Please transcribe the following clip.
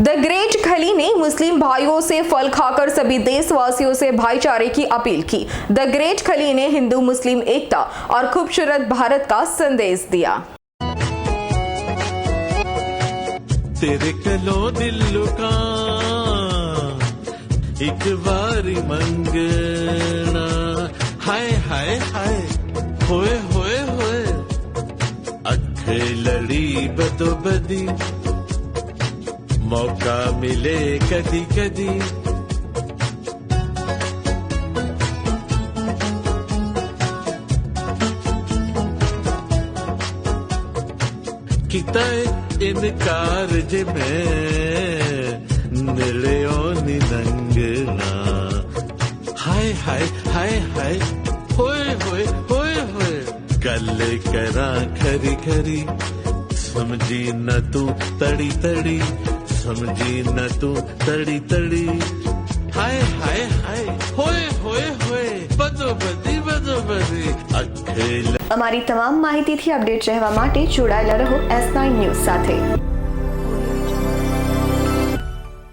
The great खली ने मुस्लिम भाइयों से फल खाकर सभी देशवासियों से भाईचारे की अपील की। द ग्रेट खली ने हिंदू मुस्लिम एकता और खूबसूरत भारत का संदेश दिया। तेरे कलो दिल का एक बारी मंगना, हाय हाय हाय होए होए होए, अख लड़ी बदो बदी, मौका मिले कदी कदी, किता इनकार जे मैं निड़ियो निनंगना, हाय हाय हाय हाय होए होए होए होए, गल करा खरी खरी, समझी न तू तड़ी तड़ी, समझी न तू तड़ी तड़ी, हाय हाय हाय होए होए होए, बदो बदी अखेल। અમારી તમામ માહિતીથી અપડેટ રહેવા માટે જોડાયેલા રહો S9 ન્યૂઝ સાથે।